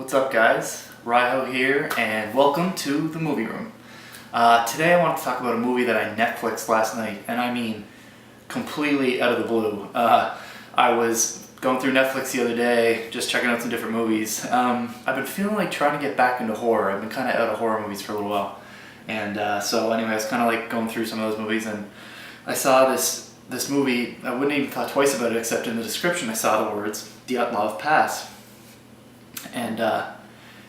What's up, guys? RyHo here, and welcome to the movie room. Today I want to talk about a movie that I Netflixed last night, and I mean completely out of the blue. I was going through Netflix the other day, just checking out some different movies. I've been feeling like trying to get back into horror. I've been kind of out of horror movies for a little while. And so anyway, I was kind of like going through some of those movies, and I saw this movie. I wouldn't even thought twice about it, except in the description I saw the words Dyatlov Pass. And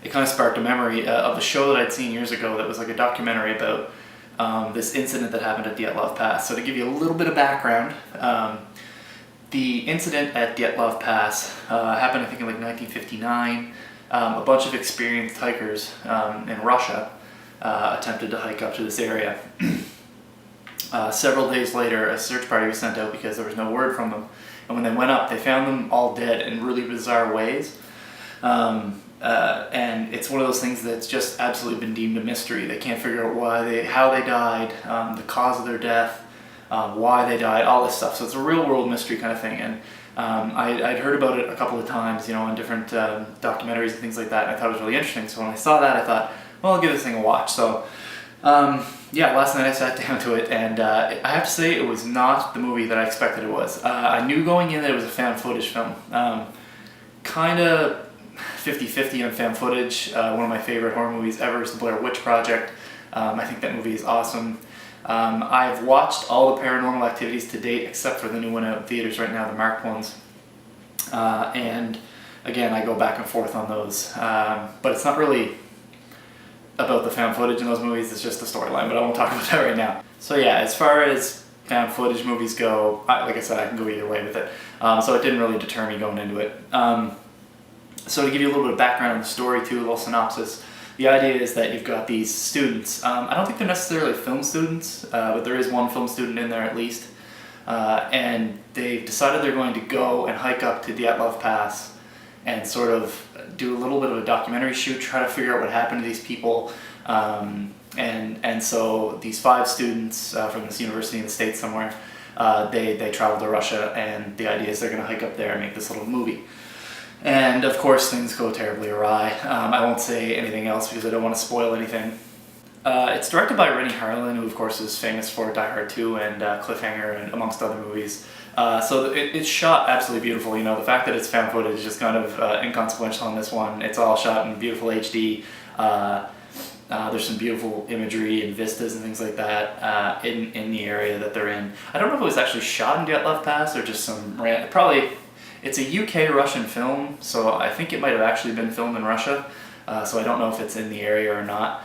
it kind of sparked a memory of a show that I'd seen years ago that was like a documentary about this incident that happened at Dyatlov Pass. So to give you a little bit of background, the incident at Dyatlov Pass happened, I think, in like 1959. A bunch of experienced hikers in Russia attempted to hike up to this area. Several days later, a search party was sent out because there was no word from them. And when they went up, they found them all dead in really bizarre ways. And it's one of those things that's just absolutely been deemed a mystery. They can't figure out how they died, the cause of their death, why they died, all this stuff. So it's a real world mystery kind of thing. And I'd heard about it a couple of times, on different documentaries and things like that. And I thought it was really interesting. So when I saw that, I thought, well, I'll give this thing a watch. So yeah, last night I sat down to it, and I have to say it was not the movie that I expected it was. I knew going in that it was a found footage film. Kind of 50-50 on found footage. One of my favorite horror movies ever is The Blair Witch Project. I think that movie is awesome. I've watched all the Paranormal Activities to date, except for the new one out in theaters right now, the marked ones. And again, I go back and forth on those. But it's not really about the found footage in those movies, it's just the storyline, but I won't talk about that right now. So yeah, as far as found footage movies go, like I said, I can go either way with it. So it didn't really deter me going into it. So to give you a little bit of background on the story too, a little synopsis, the idea is that you've got these students. I don't think they're necessarily film students, but there is one film student in there at least. And they've decided they're going to go and hike up to Dyatlov Pass and sort of do a little bit of a documentary shoot, try to figure out what happened to these people. And so these 5 students from this university in the States somewhere, they travel to Russia, and the idea is they're going to hike up there and make this little movie. And of course things go terribly awry. I won't say anything else because I don't want to spoil anything. It's directed by Renny Harlin, who of course is famous for Die Hard 2 and Cliffhanger and amongst other movies. So it's shot absolutely beautiful. The fact that it's found footage is just kind of inconsequential on this one. It's all shot in beautiful HD. There's some beautiful imagery and vistas and things like that in the area that they're in. I don't know if it was actually shot in Dyatlov Pass or just some probably. It's a UK-Russian film, so I think it might have actually been filmed in Russia. So I don't know if it's in the area or not.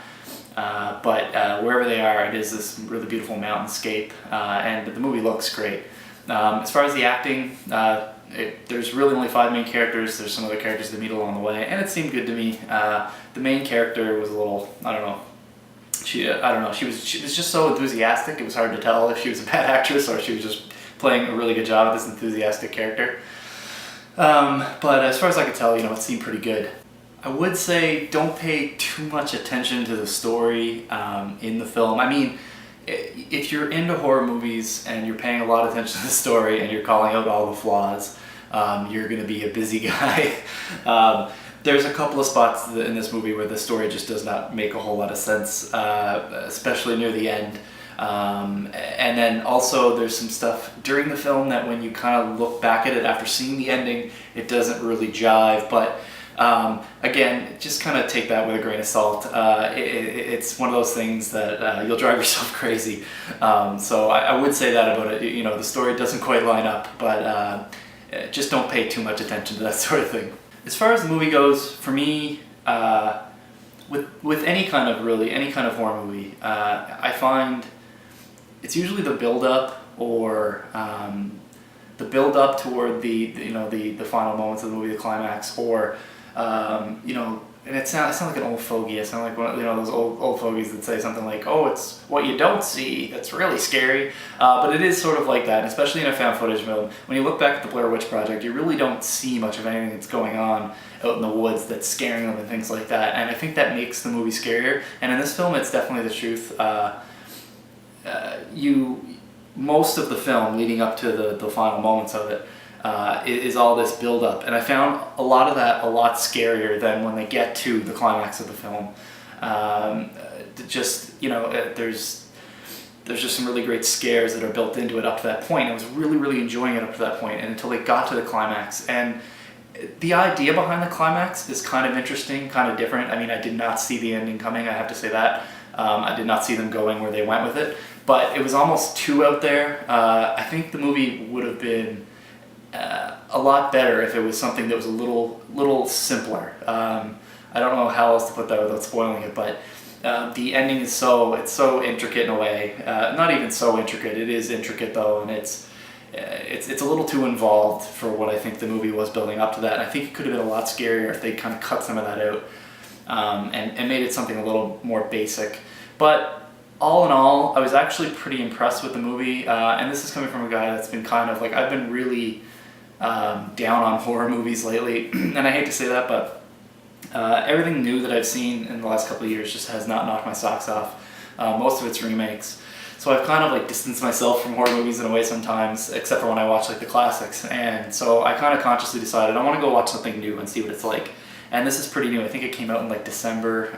But wherever they are, it is this really beautiful mountainscape, and the movie looks great. As far as the acting, there's really only 5 main characters. There's some other characters that meet along the way, and it seemed good to me. The main character was a little, I don't know. She was just so enthusiastic. It was hard to tell if she was a bad actress or she was just playing a really good job with this enthusiastic character. But as far as I could tell, it seemed pretty good. I would say don't pay too much attention to the story in the film. I mean, if you're into horror movies and you're paying a lot of attention to the story and you're calling out all the flaws, you're going to be a busy guy. There's a couple of spots in this movie where the story just does not make a whole lot of sense, especially near the end. And then also there's some stuff during the film that when you kind of look back at it after seeing the ending, it doesn't really jive. But again, just kind of take that with a grain of salt. It's one of those things that you'll drive yourself crazy. So I would say that about it. The story doesn't quite line up, but just don't pay too much attention to that sort of thing. As far as the movie goes, for me, with any kind of horror movie, I find it's usually the build-up or the build-up toward the final moments of the movie, the climax, or and I sound like an old fogey. I sound like one of those old fogies that say something like, "Oh, it's what you don't see that's really scary." But it is sort of like that, especially in a found footage film. When you look back at the Blair Witch Project, you really don't see much of anything that's going on out in the woods that's scaring them and things like that. And I think that makes the movie scarier. And in this film, it's definitely the truth. Most of the film leading up to the final moments of it, is all this build-up. And I found a lot of that a lot scarier than when they get to the climax of the film. There's just some really great scares that are built into it up to that point. I was really, really enjoying it up to that point, and until they got to the climax. And the idea behind the climax is kind of interesting, kind of different. I mean, I did not see the ending coming, I have to say that. I did not see them going where they went with it, but it was almost too out there. I think the movie would have been a lot better if it was something that was a little simpler. I don't know how else to put that without spoiling it, but the ending is it's so intricate in a way. Not even so intricate. It is intricate though, and it's a little too involved for what I think the movie was building up to that. And I think it could have been a lot scarier if they kind of cut some of that out and made it something a little more basic. But all in all, I was actually pretty impressed with the movie. And this is coming from a guy that's been kind of like, I've been really down on horror movies lately. And I hate to say that, but everything new that I've seen in the last couple of years just has not knocked my socks off. Most of it's remakes. So I've kind of like distanced myself from horror movies in a way sometimes, except for when I watch like the classics. And so I kind of consciously decided I want to go watch something new and see what it's like. And this is pretty new. I think it came out in like December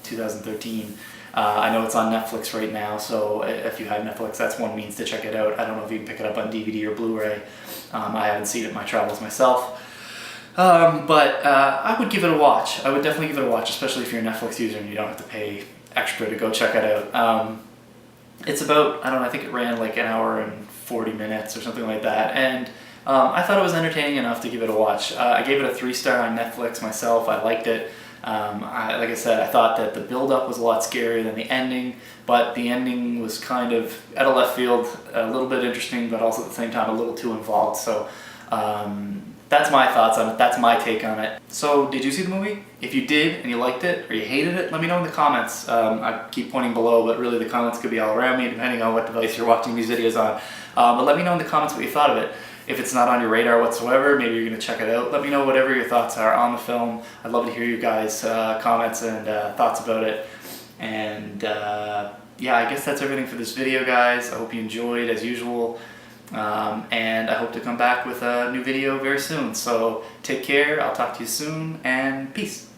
2013. I know it's on Netflix right now, so if you have Netflix, that's one means to check it out. I don't know if you can pick it up on DVD or Blu-ray. I haven't seen it in my travels myself. But I would give it a watch. I would definitely give it a watch, especially if you're a Netflix user and you don't have to pay extra to go check it out. It's about, I don't know, I think it ran like an hour and 40 minutes or something like that. And I thought it was entertaining enough to give it a watch. I gave it a 3-star on Netflix myself. I liked it. Like I said, I thought that the build-up was a lot scarier than the ending, but the ending was kind of out of left field, a little bit interesting, but also at the same time a little too involved. So that's my thoughts on it. That's my take on it. So did you see the movie? If you did and you liked it or you hated it, let me know in the comments. I keep pointing below, but really the comments could be all around me depending on what device you're watching these videos on. But let me know in the comments what you thought of it. If it's not on your radar whatsoever, maybe you're going to check it out. Let me know whatever your thoughts are on the film. I'd love to hear you guys' comments and thoughts about it. And yeah, I guess that's everything for this video, guys. I hope you enjoyed as usual. And I hope to come back with a new video very soon. So take care, I'll talk to you soon, and peace.